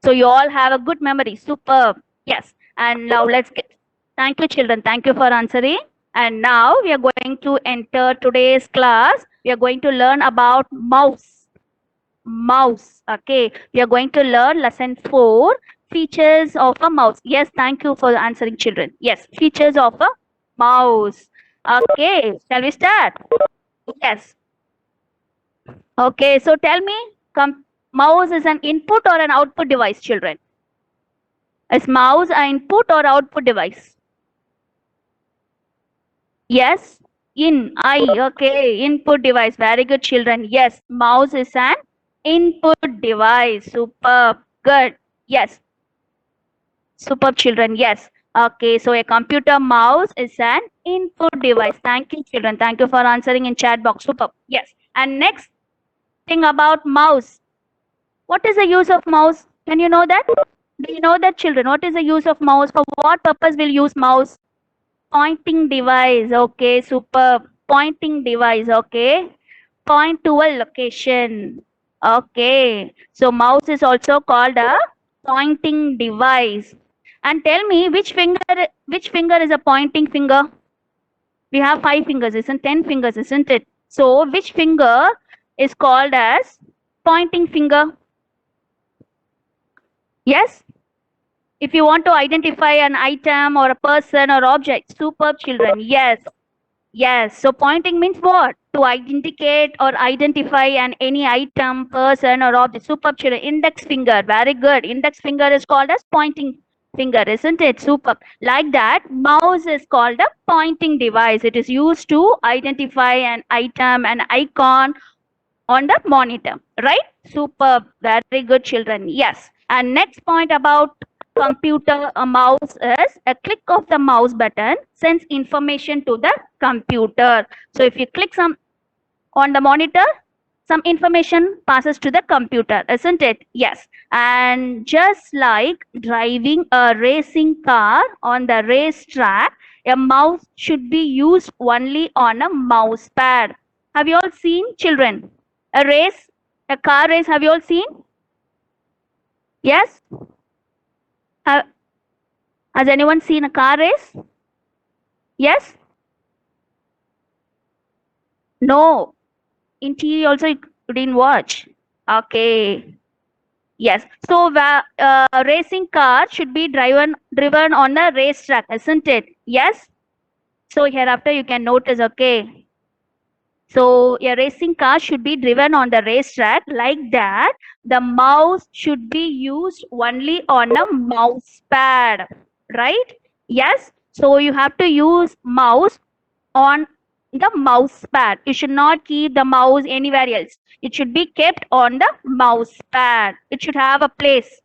So you all have a good memory. Superb. Yes. And now let's get. Thank you, children. Thank you for answering. And now we are going to enter today's class. We are going to learn about mouse. Mouse. Okay. We are going to learn lesson 4, features of a mouse. Yes. Thank you for answering, children. Yes. Features of a mouse. Okay. Shall we start? Yes. Okay. So tell me, mouse is an input or an output device, children? Is mouse an input or output device? Yes. Okay. Input device. Very good, children. Yes. Mouse is an input device. Superb. Good. Yes. Superb, children. Yes. Okay. So a computer mouse is an input device. Thank you, children. Thank you for answering in chat box. Superb. Yes. And next thing about mouse. What is the use of mouse? Can you know that? Do you know that, children? What is the use of mouse? For what purpose will use mouse? Pointing device. Okay, super. Pointing device. Okay. Point to a location. Okay. So mouse is also called a pointing device. And tell me which finger is a pointing finger? We have 5 fingers, isn't 10 fingers, isn't it? So which finger is called as pointing finger? Yes? If you want to identify an item or a person or object, superb, children. Yes. Yes. So pointing means what? To identify any item, person or object. Superb, children. Index finger. Very good. Index finger is called as pointing finger, isn't it? Superb. Like that, mouse is called a pointing device. It is used to identify an item, an icon on the monitor, right? Superb. Very good, children. Yes. And next point about computer mouse is a click of the mouse button sends information to the computer. So if you click some on the monitor, some information passes to the computer, isn't it? Yes. And just like driving a racing car on the racetrack, a mouse should be used only on a mouse pad. Have you all seen, children? A car race, have you all seen? Yes? Has anyone seen a car race? Yes? No. In TV also you didn't watch. Okay. Yes. So racing car should be driven on the racetrack, isn't it? Yes? So hereafter you can notice, okay. So a racing car should be driven on the racetrack. Like that, the mouse should be used only on a mouse pad, right? Yes. So you have to use mouse on the mouse pad. You should not keep the mouse anywhere else. It should be kept on the mouse pad. It should have a place.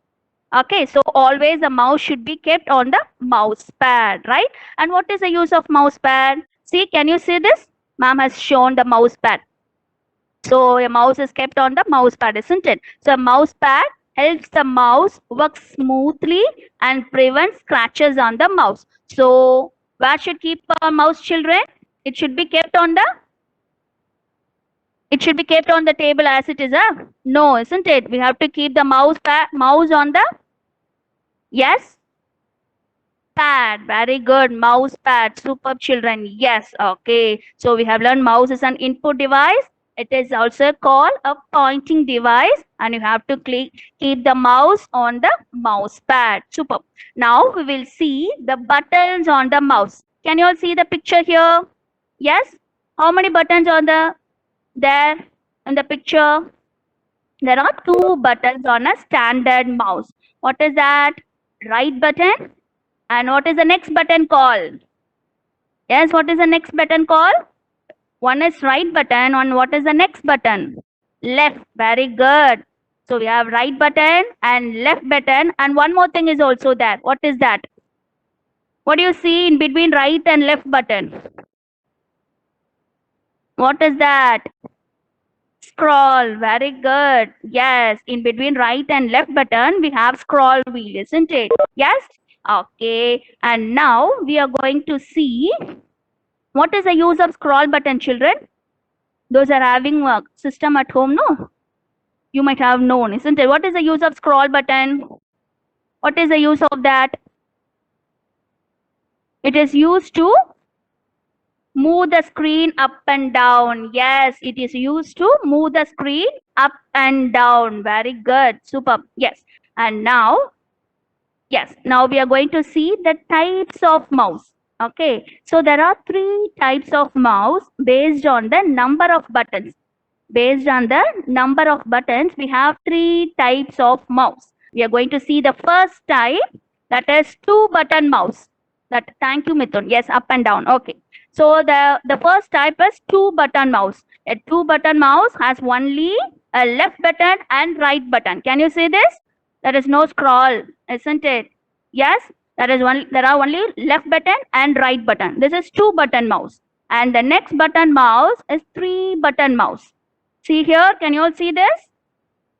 Okay, so always the mouse should be kept on the mouse pad, right? And what is the use of mouse pad? See, can you see this? Ma'am has shown the mouse pad. So a mouse is kept on the mouse pad, isn't it? So a mouse pad helps the mouse work smoothly and prevents scratches on the mouse. So where should keep a mouse, children? It should be kept on the table as it is. No, isn't it? We have to keep the mouse on the pad. Very good. Mouse pad. Superb, children. Yes. Okay. So we have learned mouse is an input device. It is also called a pointing device, and you have to keep the mouse on the mouse pad. Superb. Now we will see the buttons on the mouse. Can you all see the picture here? Yes. How many buttons on there in the picture? There are 2 buttons on a standard mouse. What is that? Right button. And what is the next button called? Yes, what is the next button called? One is right button, and what is the next button? Left. Very good. So we have right button and left button, and one more thing is also there. What is that? What do you see in between right and left button? What is that? Scroll. Very good. Yes, in between right and left button, we have scroll wheel, isn't it? Yes? Okay. And now we are going to see what is the use of scroll button, children? Those are having a system at home, no? You might have known, isn't it? What is the use of scroll button? What is the use of that? It is used to move the screen up and down. Yes, it is used to move the screen up and down. Very good. Super. Yes. And now, yes, now we are going to see the types of mouse. Okay. So there are 3 types of mouse based on the number of buttons. Based on the number of buttons, we have 3 types of mouse. We are going to see the first type, that is 2-button mouse. That, thank you, Mithun. Yes, up and down. Okay. So the first type is 2-button mouse. A 2-button mouse has only a left button and right button. Can you see this? There is no scroll, isn't it? Yes, there are only left button and right button. This is 2-button mouse. And the next button mouse is 3-button mouse. See here, can you all see this?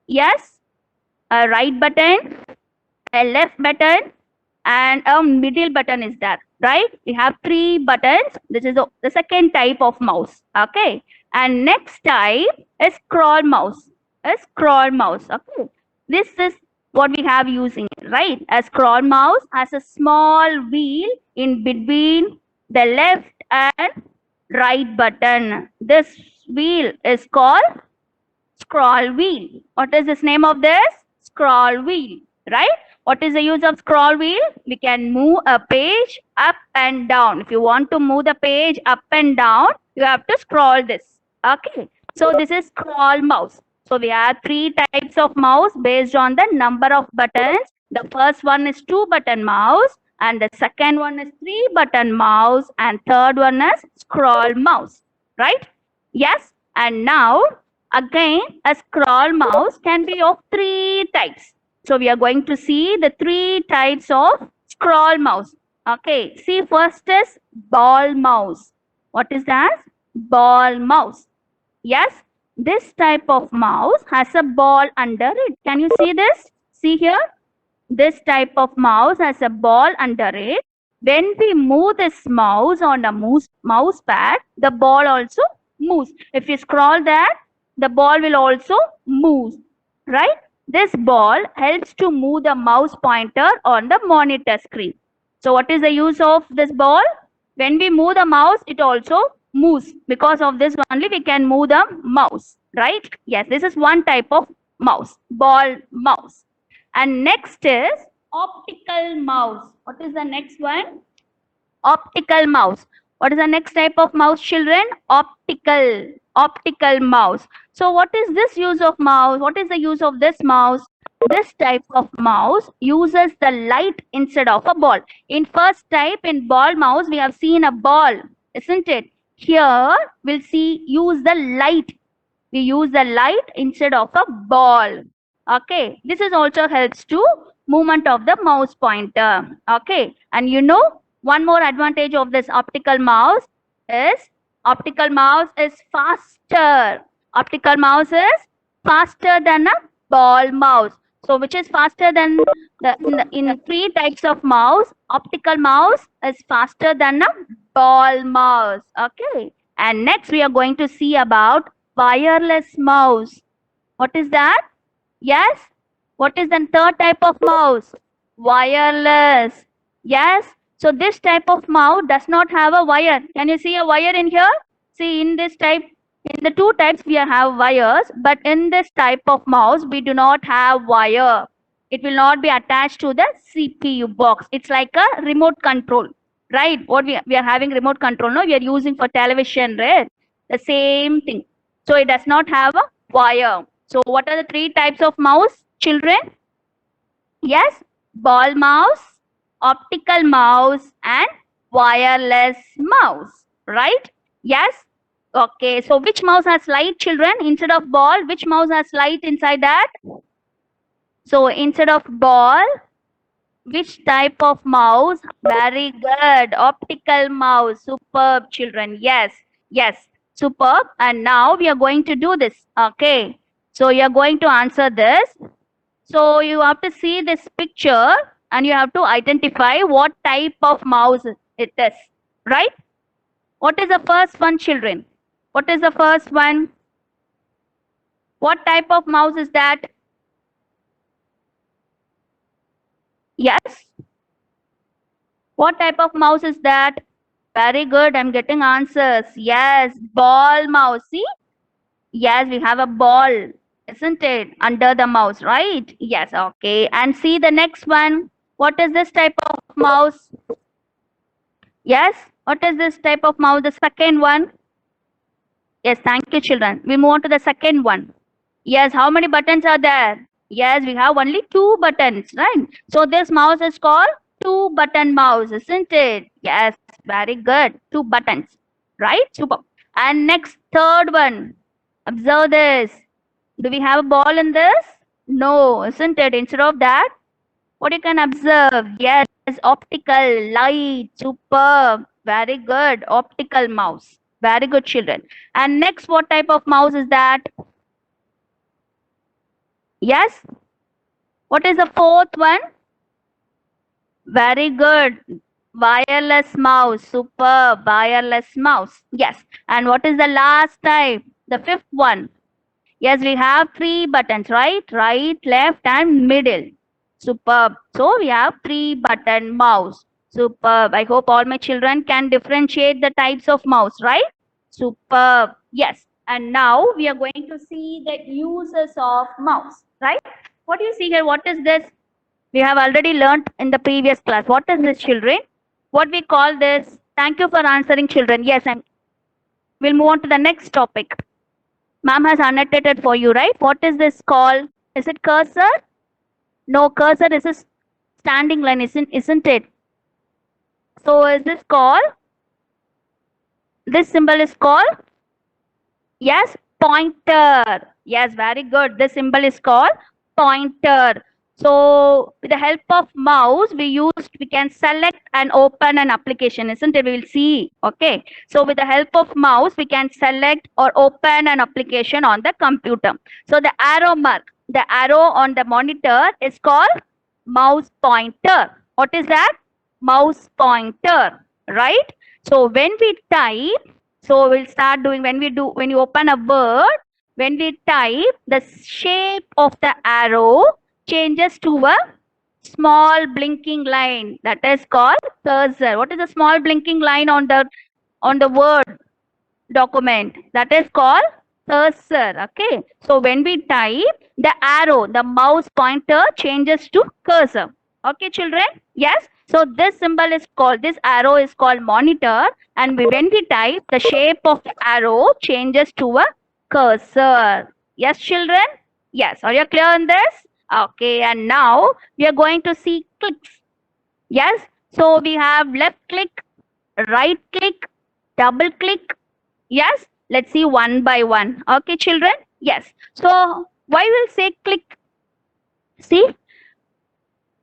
Yes, a right button, a left button, and a middle button is there, right? We have 3 buttons. This is the second type of mouse. Okay. And next type is scroll mouse. A scroll mouse. Okay. This is what we have using, right? A scroll mouse has a small wheel in between the left and right button. This wheel is called scroll wheel. What is this name of this? Scroll wheel, right? What is the use of scroll wheel? We can move a page up and down. If you want to move the page up and down, you have to scroll this. Okay. So this is scroll mouse. So we have 3 types of mouse based on the number of buttons. The first one is 2-button mouse, and the second one is 3-button mouse, and third one is scroll mouse, right? Yes. And now again, a scroll mouse can be of 3 types. So we are going to see the 3 types of scroll mouse. Okay, see, first is ball mouse. What is that? Ball mouse. Yes, this type of mouse has a ball under it. Can you see this? See here, this type of mouse has a ball under it. When we move this mouse on a mouse pad, the ball also moves. If you scroll that, the ball will also move, right? This ball helps to move the mouse pointer on the monitor screen. So what is the use of this ball? When we move the mouse, it also moves. Because of this only we can move the mouse, right? Yes, this is one type of mouse, ball mouse. And next is optical mouse. What is the next one? Optical mouse. What is the next type of mouse, children? Optical mouse. So what is this use of mouse? What is the use of this mouse? This type of mouse uses the light instead of a ball. In first type, in ball mouse, we have seen a ball, isn't it? Here we'll see use the light. We use the light instead of a ball. Okay, this is also helps to movement of the mouse pointer. Okay, and you know one more advantage of this optical mouse is faster. Optical mouse is faster than a ball mouse. So which is faster than in 3 types of mouse, optical mouse is faster than a ball mouse. Okay, and next we are going to see about wireless mouse. What is that? Yes. What is the third type of mouse? Wireless. Yes. So this type of mouse does not have a wire. Can you see a wire in here? See, in this type, in the 2 types we have wires, but in this type of mouse we do not have wire. It will not be attached to the CPU box. It's like a remote control, right? What we are having remote control, no? We are using for television, right? The same thing. So it does not have a wire. So what are the 3 types of mouse, children? Yes, ball mouse, optical mouse, and wireless mouse, right? Yes. Okay, so which mouse has light, children? Instead of ball, which mouse has light inside that? So instead of ball, which type of mouse? Very good. Optical mouse. Superb, children. Yes. Yes. Superb. And now we are going to do this. Okay. So you are going to answer this. So you have to see this picture and you have to identify what type of mouse it is. Right? What is the first one, children? What is the first one? What type of mouse is that? Yes. What type of mouse is that? Very good. I'm getting answers. Yes. Ball mouse. See? Yes, we have a ball, isn't it? Under the mouse, right? Yes. Okay. And see the next one. What is this type of mouse? Yes. What is this type of mouse? The second one. Yes. Thank you, children. We move on to the second one. Yes. How many buttons are there? Yes, we have only 2 buttons, right? So this mouse is called 2-button mouse, isn't it? Yes, very good. 2 buttons, right? Super. And next, third one. Observe this. Do we have a ball in this? No, isn't it? Instead of that, what you can observe? Yes, optical light. Superb. Very good. Optical mouse. Very good, children. And next, what type of mouse is that? Yes. What is the fourth one? Very good. Wireless mouse. Superb. Wireless mouse. Yes. And what is the last type? The fifth one. Yes, we have 3 buttons, right? Right, left, and middle. Superb. So we have 3-button mouse. Superb. I hope all my children can differentiate the types of mouse, right? Superb. Yes. And now we are going to see the uses of mouse, right? What do you see here? What is this? We have already learned in the previous class. What is this, children? What we call this? Thank you for answering, children. Yes, and we'll move on to the next topic. Ma'am has annotated for you, right? What is this called? Is it cursor? No, cursor is a standing line, isn't it? So is this called? This symbol is called? Yes, pointer. Yes, very good. This symbol is called pointer. So with the help of mouse, we can select and open an application, isn't it? We will see. Okay. So with the help of mouse, we can select or open an application on the computer. So the arrow mark, the arrow on the monitor is called mouse pointer. What is that? Mouse pointer, right? So when we type, so we'll start doing, when you open a word, when we type, the shape of the arrow changes to a small blinking line, that is called cursor. What is a small blinking line on the word document? That is called cursor. Okay. So when we type, the arrow, the mouse pointer changes to cursor. Okay, children? Yes. So this symbol is called, this arrow is called monitor, and when we type, the shape of the arrow changes to a cursor. Yes, children? Yes. Are you clear on this? Okay. And now we are going to see clicks. Yes. So we have left click, right click, double click. Yes. Let's see one by one. Okay, children? Yes. So why we'll say click? See?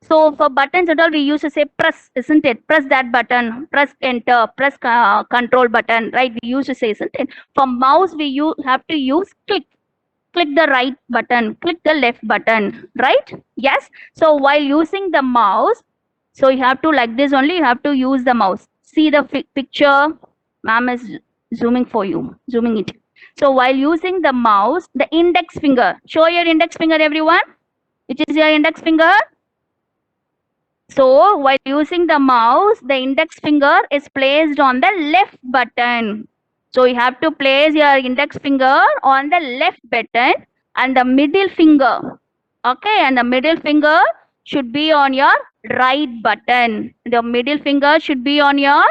So for buttons and all, we used to say press, isn't it? Press that button, press enter, press control button, right? We used to say, isn't it? For mouse, we have to use click. Click the right button, click the left button, right? Yes. So while using the mouse, so you have to, like this only, you have to use the mouse. See the picture? Ma'am is zooming for you, zooming it. So while using the mouse, the index finger, show your index finger, everyone. Which is your index finger? So while using the mouse, the index finger is placed on the left button. So you have to place your index finger on the left button and the middle finger. Okay, and the middle finger should be on your right button. The middle finger should be on your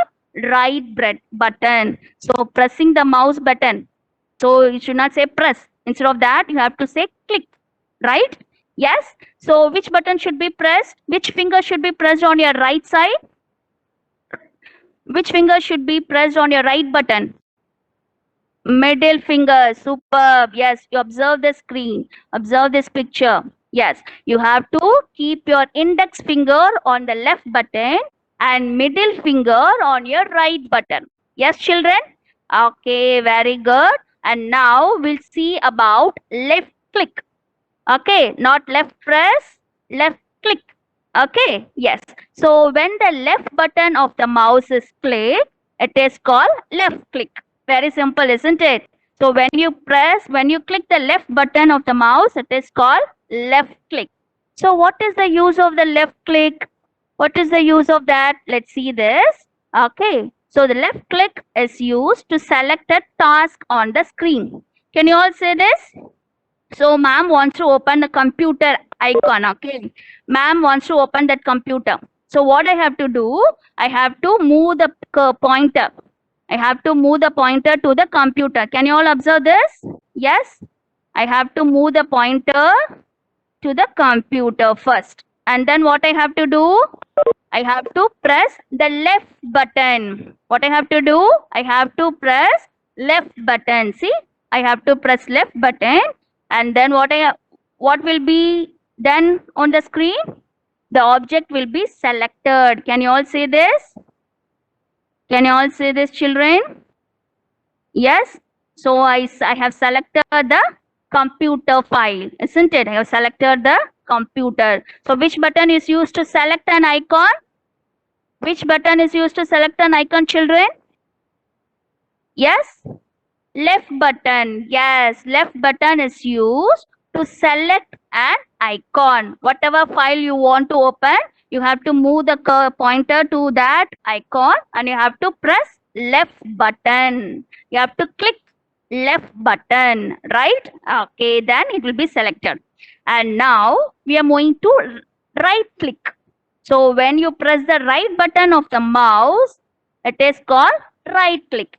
right button. So pressing the mouse button. So you should not say press. Instead of that, you have to say click, right? Yes. So which button should be pressed? Which finger should be pressed on your right side? Which finger should be pressed on your right button? Middle finger. Superb. Yes. You observe the screen. Observe this picture. Yes. You have to keep your index finger on the left button and middle finger on your right button. Yes, children? Okay. Very good. And now we'll see about left click. Okay, not left press, left click. Okay, yes. So when the left button of the mouse is clicked, it is called left click. Very simple, isn't it? So when you click the left button of the mouse, it is called left click. So what is the use of the left click? What is the use of that? Let's see this. Okay. So the left click is used to select a task on the screen. Can you all say this? So ma'am wants to open the computer icon. Okay. Ma'am wants to open that computer. So what I have to do? I have to move the pointer. I have to move the pointer to the computer. Can you all observe this? Yes. I have to move the pointer to the computer first. And then what I have to do? I have to press the left button. What I have to do? I have to press left button. See, I have to press left button, and then what will be done on the screen? The object will be selected. Can you all see this? Can you all see this, children? Yes. So I have selected the computer file, isn't it? I have selected the computer. So which button is used to select an icon? Which button is used to select an icon, children? Yes? Left button. Yes, left button is used to select an icon. Whatever file you want to open, you have to move the pointer to that icon and you have to press left button. You have to click left button, right? Okay, then it will be selected. And now we are moving to right click. So when you press the right button of the mouse, it is called right click,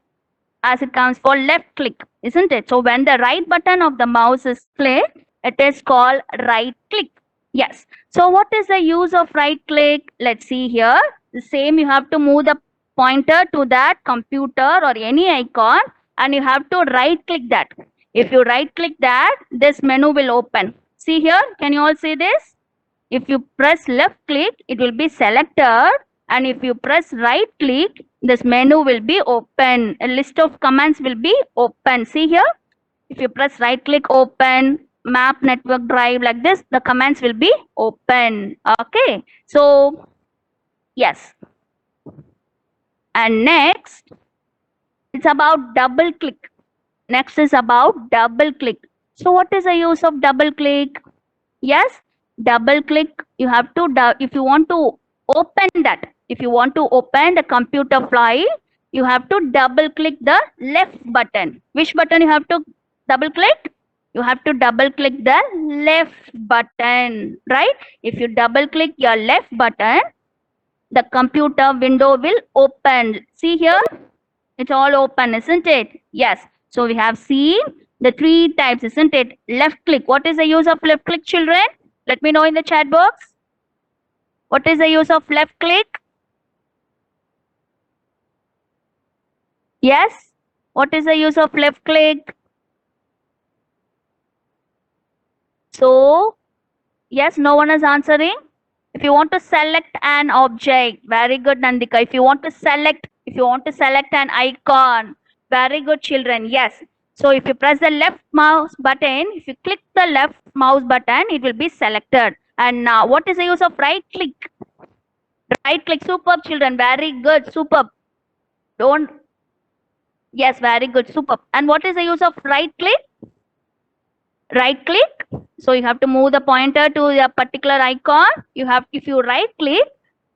as it comes for left click, isn't it? So when the right button of the mouse is clicked, it is called right click. Yes. So what is the use of right click? Let's see here. The same, you have to move the pointer to that computer or any icon and you have to right click that. If you right click that, this menu will open. See here, can you all see this? If you press left click, it will be selected, and if you press right click, this menu will be open. A list of commands will be open. See here, if you press right click, open map, network, drive, like this, the commands will be open. Okay, so yes. And next, it's about double click. Next is about double click. So what is the use of double click? Yes, double click, you have to, if you want to open that, if you want to open the computer file, you have to double click the left button. Which button you have to double click? You have to double click the left button, right? If you double click your left button, the computer window will open. See here, it's all open, isn't it? Yes. So we have seen the three types, isn't it? Left click. What is the use of left click, children? Let me know in the chat box. What is the use of left click? Yes. What is the use of left click? So, yes, no one is answering. If you want to select an object, very good, Nandika. If you want to select an icon, very good, children. Yes. So if you press the left mouse button, if you click the left mouse button, it will be selected. And now, what is the use of right click? Right click, superb, children. Very good, superb. Don't. Yes, very good, superb. And what is the use of right click? Right click. So you have to move the pointer to a particular icon. You have, if you right click,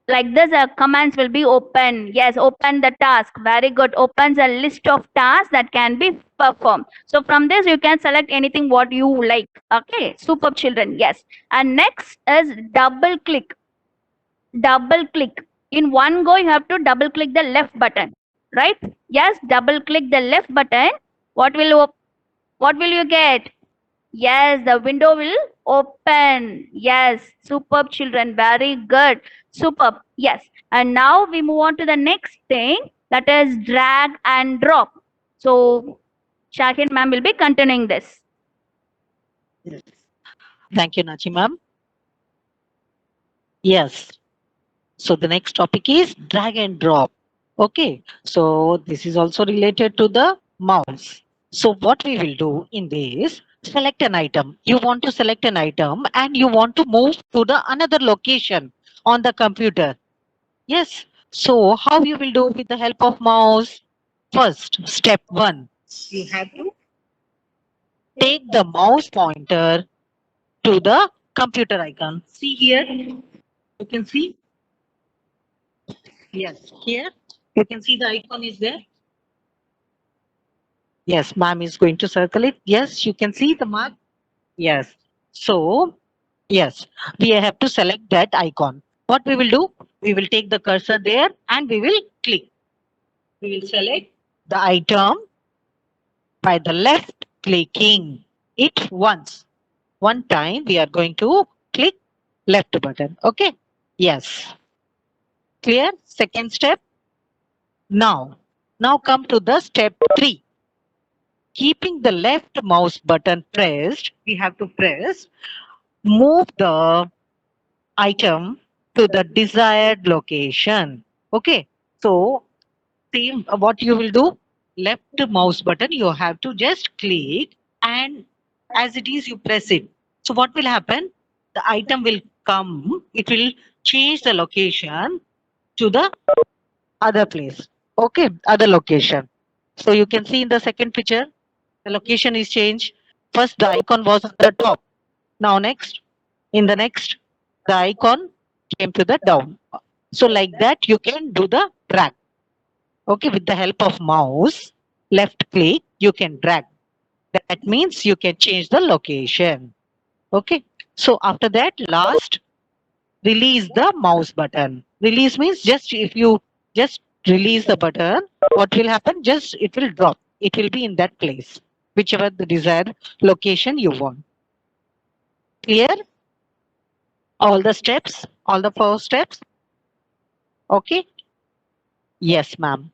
like this, commands will be open. Yes, open the task. Very good. Opens a list of tasks that can be performed. So from this, you can select anything what you like. Okay, superb, children. Yes. And next is double click. Double click. In one go, you have to double click the left button, right? Yes, double click the left button. What will you get? Yes, the window will open. Yes, superb, children. Very good. Superb. Yes. And now we move on to the next thing, that is drag and drop. So Shahid ma'am will be continuing this. Yes. Thank you, Nachi ma'am. Yes. So the next topic is drag and drop. Okay. So this is also related to the mouse. So what we will do in this, select an item. You want to select an item and you want to move to the another location on the computer. Yes. So how you will do with the help of mouse? First, step 1. You have to take the mouse pointer to the computer icon. See here. You can see Yes, here you can see the icon is there. Yes, ma'am is going to circle it. Yes, you can see the mark. Yes. So, yes, we have to select that icon. What we will do? We will take the cursor there and we will click. We will select the item by the left clicking it once. One time we are going to click left button. Okay. Yes. Clear? Second step. Now come to the step 3. Keeping the left mouse button pressed, we have to press, move the item to the desired location. Okay. So same what you will do, left mouse button, you have to just click and as it is you press it. So what will happen? The item will come, it will change the location to the other place. Okay, other location. So you can see in the second picture, the location is changed. First, the icon was on the top. Now, next, in the next, the icon came to the down. So, like that, you can do the drag. Okay, with the help of mouse, left click, you can drag. That means you can change the location. Okay, so after that, last, release the mouse button. Release means just if you just release the button, what will happen? Just it will drop. It will be in that place, whichever the desired location you want. Clear? All the steps, all the 4 steps. Okay. Yes, ma'am.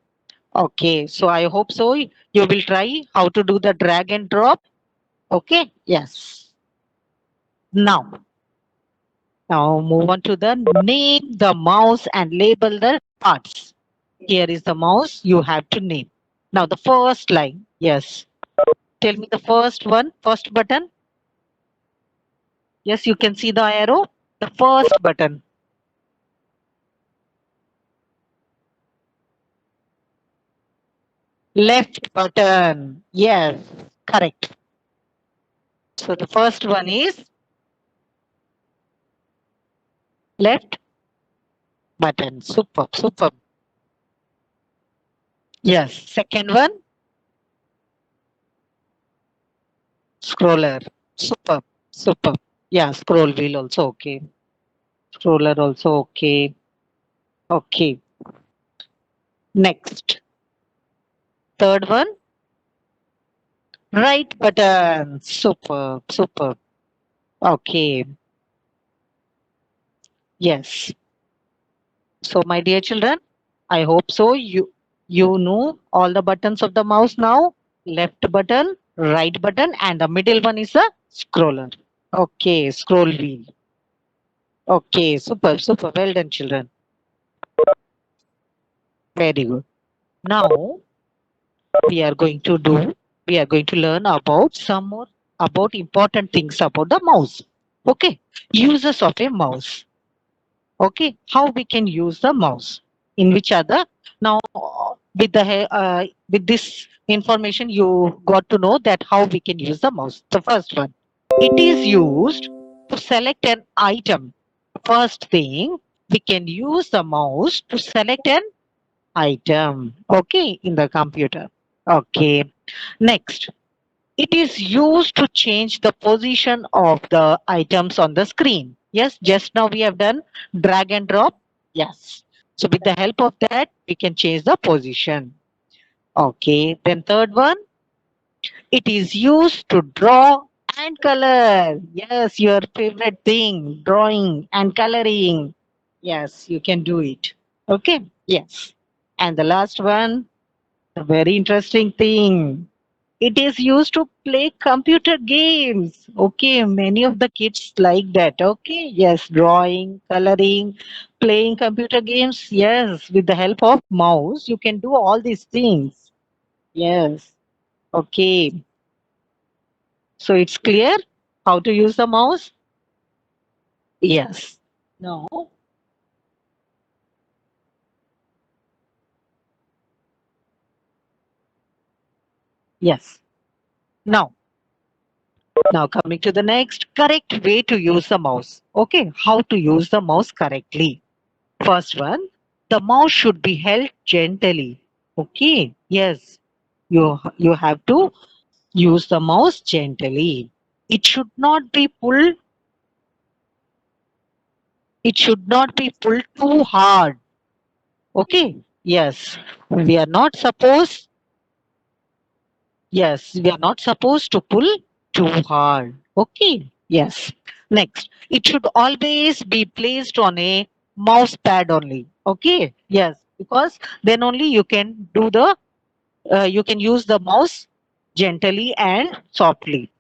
Okay. So I hope so. You will try how to do the drag and drop. Okay. Yes. Now, now move on to the name the mouse and label the parts. Here is the mouse. You have to name. Now the first line. Yes. Tell me the first one, first button. Yes, you can see the arrow. The first button. Left button. Yes, correct. So the first one is left button. Super, super. Yes. Second one, scroller. Super, super. Yeah, scroll wheel also okay. Scroller also okay. Okay. Next. Third one, right button. Super, super. Okay. Yes. So, my dear children, I hope so. You know all the buttons of the mouse now. Left button, right button, and the middle one is a scroller. Okay, scroll wheel. Okay, super, super. Well done, children. Very good. Now we are going to do. We are going to learn about some more about important things about the mouse. Okay, uses of a mouse. Okay, how we can use the mouse? In which other? Now with the with this information you got to know that how we can use the mouse. The first one, it is used to select an item. First thing, we can use the mouse to select an item. Okay, in the computer. Okay, next, it is used to change the position of the items on the screen. Yes, just now we have done drag and drop. Yes. So with the help of that, we can change the position. Okay. Then third one, it is used to draw and color. Yes, your favorite thing, drawing and coloring. Yes, you can do it. Okay. Yes. And the last one, a very interesting thing. It is used to play computer games. Okay, many of the kids like that. Okay, yes, drawing, coloring, playing computer games. Yes, with the help of mouse, you can do all these things. Yes. Okay. So it's clear how to use the mouse? Yes. No. Yes. Now, now coming to the next correct way to use the mouse. Okay, how to use the mouse correctly. First one, The mouse should be held gently. Okay. Yes. You have to use the mouse gently. It should not be pulled. It should not be pulled too hard. Okay. Yes. We are not supposed. Yes. We are not supposed to pull too hard. Okay. Yes. Next. It should always be placed on a mouse pad only. Okay. Yes. Because then only you can do the you can use the mouse gently and softly.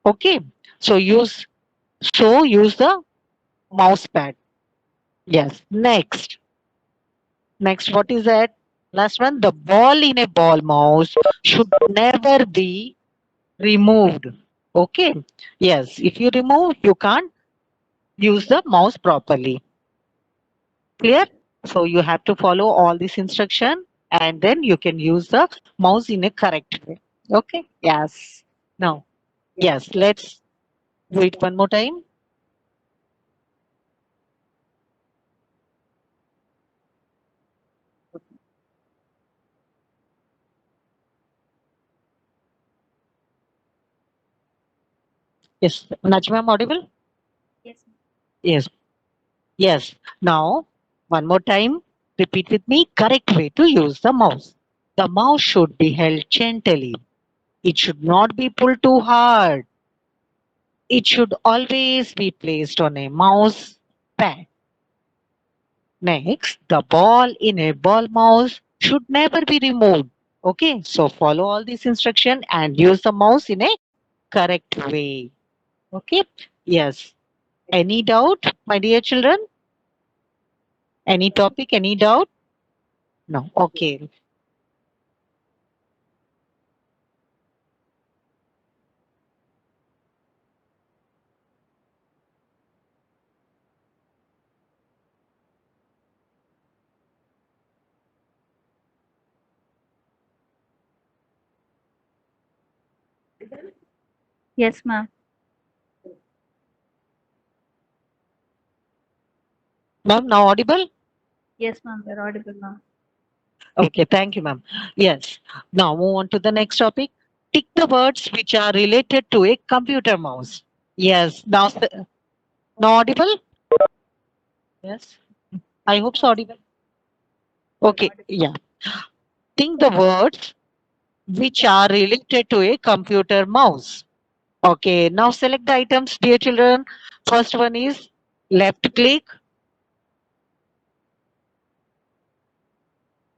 Okay. So use the mouse pad. Yes. Next, what is that? Last one, the ball in a ball mouse should never be removed. Okay. Yes. If you remove, you can't use the mouse properly. Clear? So you have to follow all this instruction and then you can use the mouse in a correct way. Okay. Yes. Now, yes, let's do it one more time. Yes. Najma, I'm audible? Yes. Yes. Yes. Now, one more time. Repeat with me. Correct way to use the mouse. The mouse should be held gently. It should not be pulled too hard. It should always be placed on a mouse pad. Next, the ball in a ball mouse should never be removed. Okay, so follow all these instruction and use the mouse in a correct way. Okay, yes. Any doubt, my dear children? Any topic, any doubt? No. Okay. Yes, ma'am. Ma'am, now audible? Yes, ma'am. You're audible now. Okay, thank you, ma'am. Yes. Now move on to the next topic. Tick the words which are related to a computer mouse. Yes. Now audible? Yes. I hope so audible. Okay. Yeah. Think the words which are related to a computer mouse. Okay. Now select the items, dear children. First one is left click.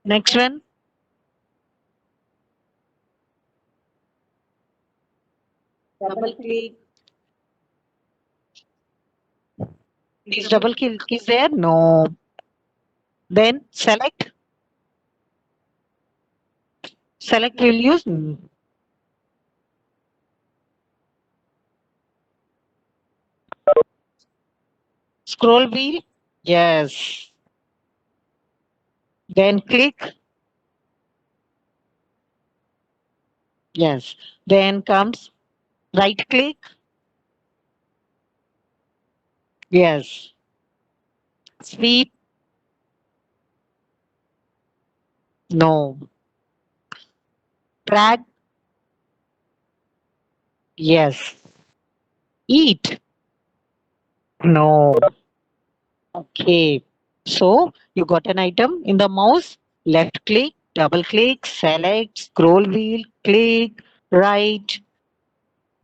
Next one, double click. Is double click is there? No. Then select. Select will use scroll wheel. Yes. Then click. Yes. Then comes right click. Yes. Sweep. No. Drag. Yes. Eat. No. Okay. So you got an item in the mouse. Left click, double click, select, scroll wheel, click, right,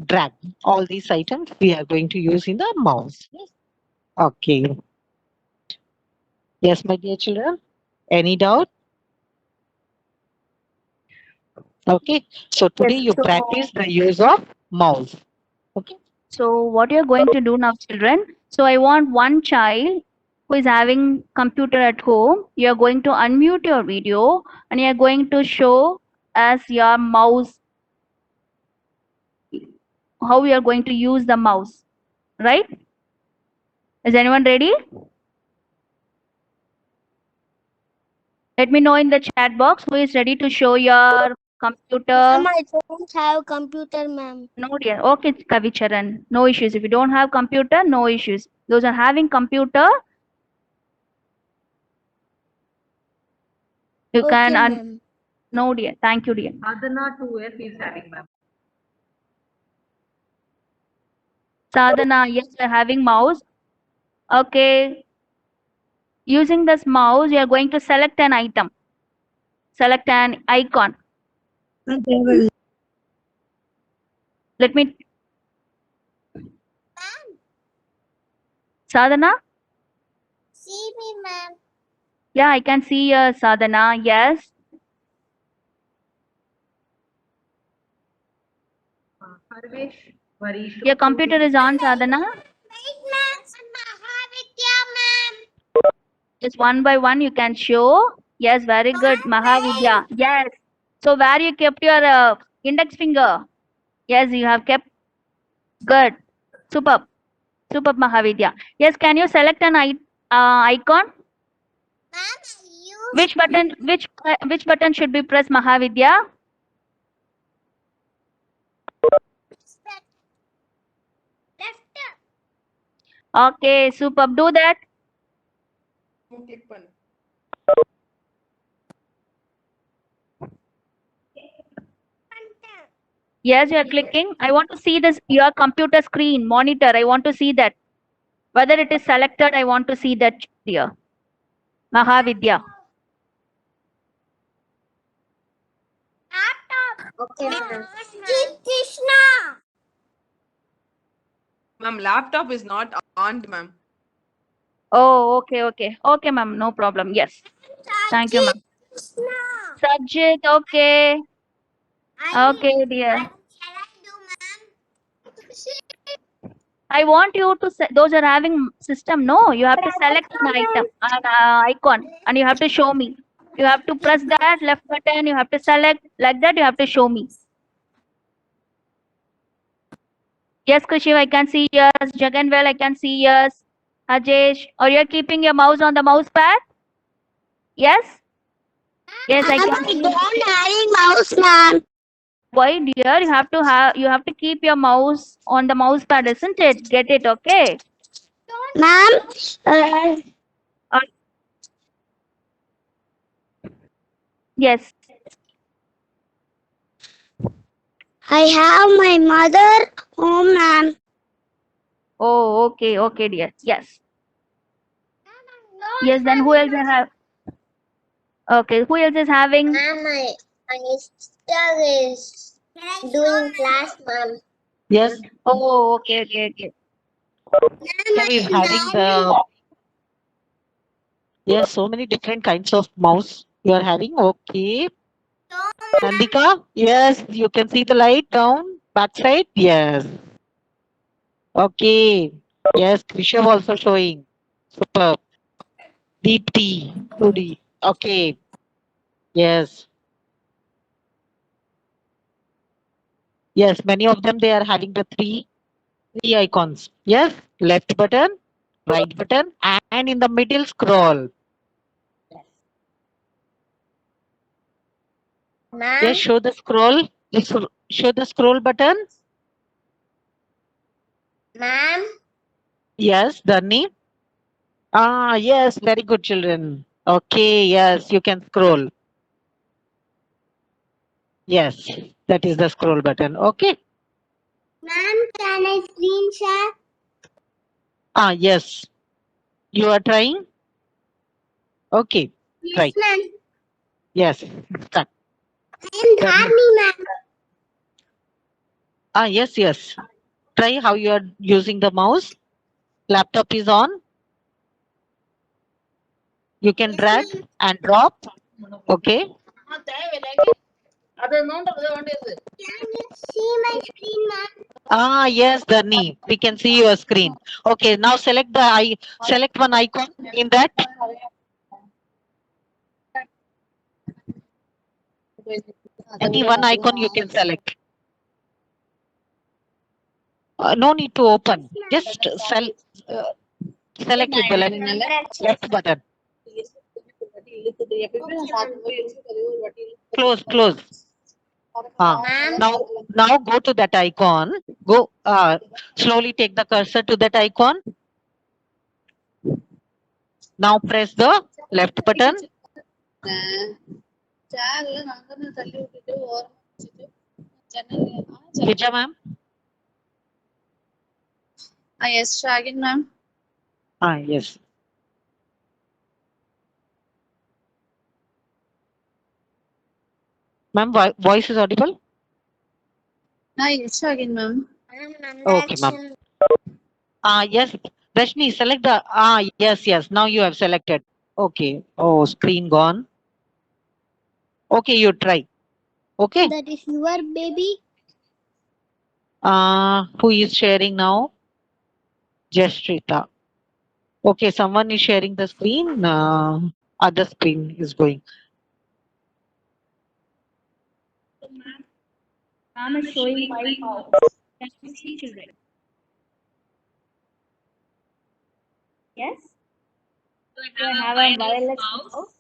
drag. All these items we are going to use in the mouse. Yes. Okay. Yes, my dear children. Any doubt? Okay. So today Yes. you practice the use of mouse. Okay. So what you're going to do now, children? So I want one child who is having computer at home. You're going to unmute your video and you're going to show as your mouse how you are going to use the mouse. Right? Is anyone ready? Let me know in the chat box who is ready to show your computer. Ma'am, I don't have computer, ma'am. No, dear. Okay, Kavicharan. No issues. If you don't have computer, no issues. Those are having computer, You can Okay, ma'am. no dear. Thank you, dear. Adana 2F is having, ma'am. Sadhana, yes, we're having mouse. Okay. Using this mouse, you are going to select an item. Select an icon. Let me. Sadhana? See me, ma'am. Yeah, I can see Sadhana. Yes. Harvesh, Varish. Your computer is on, Sadhana. Wait, ma'am. Mahavidya, ma'am. Just one by one you can show. Yes, very good. Mahavidya. Yes. So where you kept your index finger? Yes, you have kept. Good. Superb. Superb, Mahavidya. Yes, can you select an icon? Ma'am, use Which button? Which button should be pressed, Mahavidya? left. Okay, superb. Do that. Click பண்ணு. Yes, you are clicking. I want to see this your computer screen monitor. I want to see that. Whether it is selected, I want to see that here. Mahavidya. Okay, ma'am. Krishna. Ma'am, laptop is not on, ma'am. Oh, okay, okay. Okay, ma'am. No problem. Yes. Thank you, ma'am. Krishna. Sajid, okay. Okay, dear. Shall I do, ma'am? I want you to, those are having system, no, you have to select an item, an icon, and you have to show me. You have to press that left button, you have to select, like that, you have to show me. Yes, Krishiv, I can see yes. Jaganvel, I can see yes. Ajesh, or you're keeping your mouse on the mouse pad? Yes? Yes, I can see. don't having mouse, ma'am. Why, dear? You have to keep your mouse on the mouse pad, isn't it? Get it, okay? Ma'am, Yes. I have my mother home, ma'am. Oh, okay, okay, dear. Yes. Yes, then who else have? Okay, who else is having? Ma'am, my sister is doing class, ma'am. Yes, Oh, okay, okay, okay. Kev is having the. Yes, so many different kinds of mouse you are having. Okay. Nandika, yes, you can see the light down, backside. Yes. Okay. Yes, Krishav also showing. Superb. Deepti, 2D. Okay. Yes. Yes, many of them they are having the three icons. Yes, left button, right button, and in the middle scroll. Ma'am, Yes, show the scroll. Show the scroll button. ma'am, Yes, Dharni. Ah, yes, very good, children. Okay, yes, you can scroll. Yes, that is the scroll button. Okay. ma'am, can I screen share? Ah, yes. You are trying? Okay. Right. Yes, ma'am. Yes. Start. I am Dharni, ma'am. Ah, yes, yes. Try how you are using the mouse. Laptop is on. You can Yes, drag ma'am. and drop. Okay. Can you see my screen, ma'am? Ah, yes, Dharni. We can see your screen. Okay, now select select one icon in that. Any one icon you can select. No need to open. Just select with the left button. Close, close. Ma'am. Now go to that icon. Go slowly take the cursor to that icon. Now press the left button. Gija ma'am? Yes, dragging, ma'am. Yes. Ma'am, voice is audible? Yes, dragging, ma'am. Okay, ma'am. Yes. Rashmi, select the, yes. Now you have selected. Okay. Oh, screen gone. Okay, you try. Okay. That is your baby. Who is sharing now? Jashrita. Okay, someone is sharing the screen. Other screen is going. Ma'am is showing my house. Can you see, children? Yes? Do I have a wireless mouse?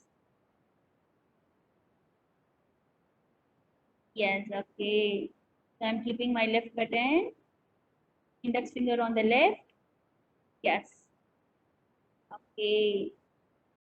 Yes, okay. So I'm flipping my left button. Index finger on the left. Yes. Okay.